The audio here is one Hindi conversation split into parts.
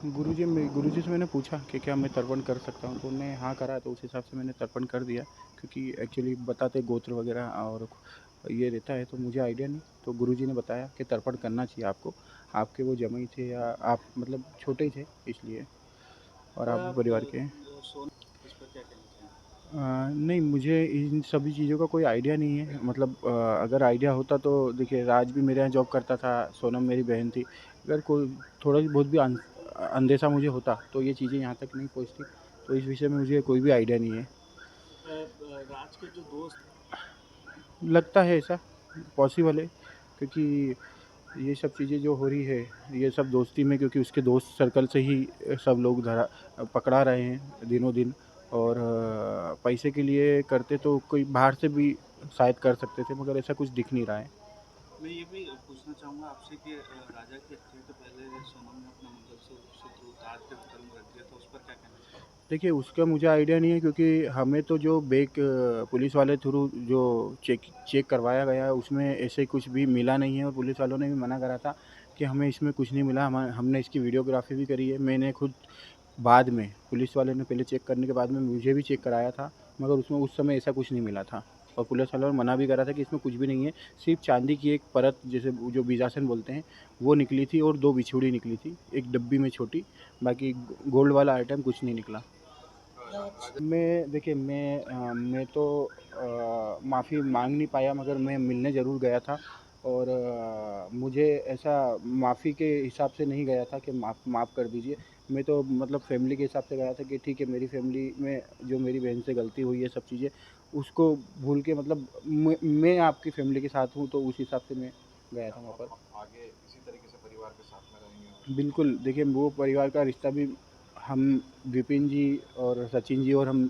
गुरुजी से मैंने पूछा कि क्या मैं तर्पण कर सकता हूँ, तो उन्होंने हाँ करा, तो उस हिसाब से मैंने तर्पण कर दिया। क्योंकि एक्चुअली बताते गोत्र वगैरह और ये रहता है, तो मुझे आइडिया नहीं। तो गुरुजी ने बताया कि तर्पण करना चाहिए आपको। आपके वो जमाई थे या आप मतलब छोटे ही थे इसलिए, और और आप भी आप परिवार के हैं। सोना इस पर क्या कहना चाहेंगे? नहीं, मुझे इन सभी चीज़ों का कोई आइडिया नहीं है। मतलब अगर आइडिया होता तो देखिए, राज भी मेरे यहाँ जॉब करता था, सोनम मेरी बहन थी। अगर कोई थोड़ा बहुत भी अंदेशा मुझे होता तो ये चीज़ें यहाँ तक नहीं पहुँचती। तो इस विषय में मुझे कोई भी आइडिया नहीं है। राज के जो दोस्त लगता है ऐसा पॉसिबल है, क्योंकि ये सब चीज़ें जो हो रही है, ये सब दोस्ती में, क्योंकि उसके दोस्त सर्कल से ही सब लोग धरा पकड़ा रहे हैं दिनों दिन। और पैसे के लिए करते तो कोई बाहर से भी शायद कर सकते थे, मगर ऐसा कुछ दिख नहीं रहा है। मैं ये भी पूछना चाहूँगा आपसे कि राजा की हत्या के पहले सोनम ने अपना मंगलसूत्र उसके थ्रू ताज के बगल में रख दिया था, उस पर क्या कहना चाहेंगे? देखिए, उसका मुझे आइडिया नहीं है, क्योंकि हमें तो जो बैग पुलिस वाले थ्रू जो चेक चेक करवाया गया है, उसमें ऐसे कुछ भी मिला नहीं है। और पुलिस वालों ने भी मना करा था कि हमें इसमें कुछ नहीं मिला। हमने इसकी वीडियोग्राफी भी करी है। मैंने खुद बाद में, पुलिस वाले ने पहले चेक करने के बाद में मुझे भी चेक कराया था, मगर उसमें उस समय ऐसा कुछ नहीं मिला था। और पुलिस वालों ने मना भी करा था कि इसमें कुछ भी नहीं है। सिर्फ चांदी की एक परत, जैसे जो बीजासन बोलते हैं, वो निकली थी, और 2 बिछुड़ी निकली थी एक डब्बी में छोटी। बाकी गोल्ड वाला आइटम कुछ नहीं निकला। मैं देखिए, मैं तो माफ़ी माँग नहीं पाया, मगर मैं मिलने ज़रूर गया था। और मुझे ऐसा माफ़ी के हिसाब से नहीं गया था कि माफ़ कर दीजिए। मैं तो मतलब फैमिली के हिसाब से गया था कि ठीक है, मेरी फैमिली में जो मेरी बहन से गलती हुई है, सब चीज़ें उसको भूल के, मतलब मैं आपकी फैमिली के साथ हूँ, तो उस हिसाब से मैं गया था वहाँ पर। आगे इसी तरीके से परिवार के साथ में रहेंगे और बिल्कुल, देखिए वो परिवार का रिश्ता भी हम विपिन जी और सचिन जी और हम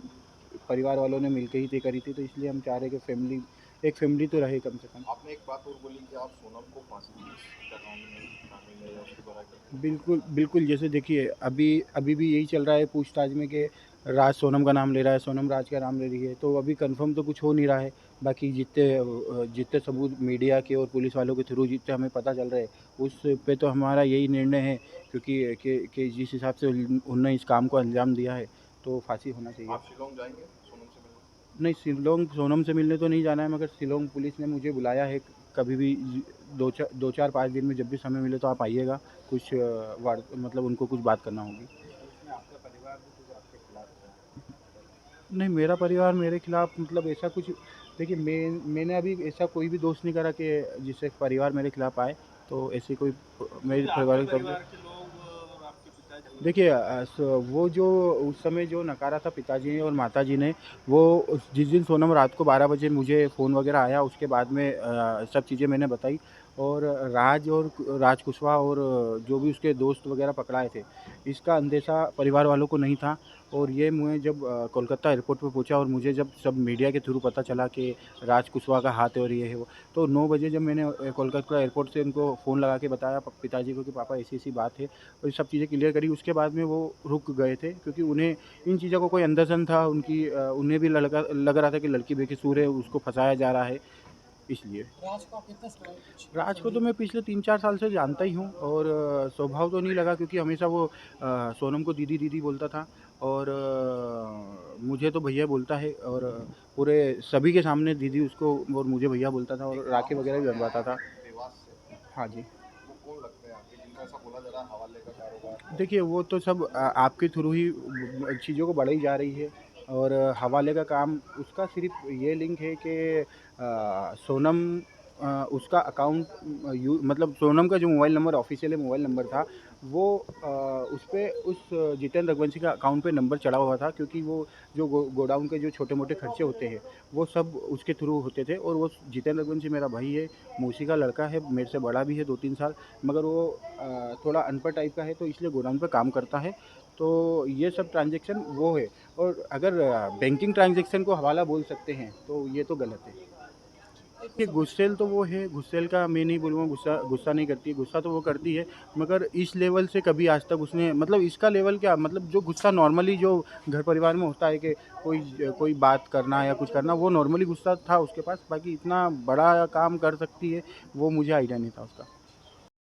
परिवार वालों ने मिलके ही तय करी थी, तो इसलिए हम चाह रहे हैं कि एक फैमिली तो रहे कम से कम। आपने एक बात और बोली कि आप सोनम को फांसी की कगार में शामिल है या उसके द्वारा करते हैं। बिल्कुल, बिल्कुल, जैसे देखिए, अभी अभी भी यही चल रहा है पूछताछ में कि राज सोनम का नाम ले रहा है, सोनम राज का नाम ले रही है, तो अभी कन्फर्म तो कुछ हो नहीं रहा है। बाकी जितने सबूत मीडिया के और पुलिस वालों के थ्रू जितने हमें पता चल रहा है, उस पे तो हमारा यही निर्णय है, क्योंकि कि जिस हिसाब से उन्होंने इस काम को अंजाम दिया है, तो फांसी होना चाहिए। आप शिलोंग जाएंगे सोनम से मिलने? नहीं, शिलोंग सोनम से मिलने तो नहीं जाना है, मगर शिलोंग पुलिस ने मुझे बुलाया है। कभी भी 2-4-5 दिन में जब भी समय मिले तो आप आइएगा। कुछ मतलब उनको कुछ बात करना होगी। उसमें आपका परिवार भी कुछ आपके खिलाफ है? नहीं, मेरा परिवार मेरे खिलाफ मतलब ऐसा कुछ, देखिए, मैंने अभी ऐसा कोई भी दोस्त नहीं करा कि जिससे परिवार मेरे खिलाफ आए। तो ऐसी कोई मेरे क्योंकि आपके पारिवारिक तौर पे, परिवार के लोग और आपके पिताजी देखिए, वो जो उस समय जो नकारा था पिताजी ने और माताजी ने, वो जिस दिन सोनम रात को 12 बजे मुझे फ़ोन वगैरह आया, उसके बाद में सब चीज़ें मैंने बताई। और राज कुशवाहा और जो भी उसके दोस्त वगैरह पकड़ाए थे, इसका अंदेशा परिवार वालों को नहीं था। और ये मैं जब कोलकाता एयरपोर्ट पे पहुंचा, और मुझे जब सब मीडिया के थ्रू पता चला कि राज कुशवाहा का हाथ है और ये है वो, तो 9 बजे जब मैंने कोलकाता एयरपोर्ट से उनको फ़ोन लगा के बताया पिताजी को कि पापा ऐसी ऐसी बात है, और ये सब चीज़ें क्लियर करी, उसके बाद में वो रुक गए थे। क्योंकि उन्हें इन चीज़ों को कोई अंदरसन था, उन्हें भी लग रहा था कि लड़की बेकसूर है, उसको फंसाया जा रहा है, इसलिए। राज को तो मैं पिछले 3-4 साल से जानता ही हूँ, और स्वभाव तो नहीं लगा, क्योंकि हमेशा वो सोनम को दीदी दीदी बोलता था। और मुझे तो भैया बोलता है, और पूरे सभी के सामने दीदी उसको और मुझे भैया बोलता था, और एक राखी नाम वगैरह भी सामने बनवाता आया था। है देवास से। हाँ जी। वो कौन लगते हैं आपके, जिनका ऐसा बोला जा रहा है हवाले का कारोबार है? देखिए, वो तो सब आपके थ्रू ही चीज़ों को बढ़ाई जा रही है। और हवाले का काम उसका सिर्फ ये लिंक है कि सोनम, उसका अकाउंट मतलब सोनम का जो mobile number official mobile number था, वो उस पे उस जितेंद्र रघुवंशी का अकाउंट पे नंबर चढ़ा हुआ था, क्योंकि वो जो गोडाउन के जो छोटे मोटे खर्चे होते हैं, वो सब उसके थ्रू होते थे। और वो जितेंद्र रघुवंशी मेरा भाई है, मौसी का लड़का है, मेरे से बड़ा भी है 2-3 साल। मगर वो थोड़ा अनपढ़ टाइप का है, तो इसलिए गोडाउन पे काम करता है। तो ये सब ट्रांजेक्शन वो है। और अगर बैंकिंग ट्रांजेक्शन को हवाला बोल सकते हैं, तो ये तो गलत है। ये गुस्सैल तो वो है, गुस्सैल का मैं नहीं बोलूँगा, गुस्सा गुस्सा नहीं करती, गुस्सा तो वो करती है। मगर इस लेवल से कभी आज तक उसने, मतलब इसका लेवल क्या, मतलब जो गुस्सा नॉर्मली जो घर परिवार में होता है कि कोई बात करना या कुछ करना, वो नॉर्मली गुस्सा था उसके पास। बाकी इतना बड़ा काम कर सकती है, वो मुझे आइडिया नहीं था उसका।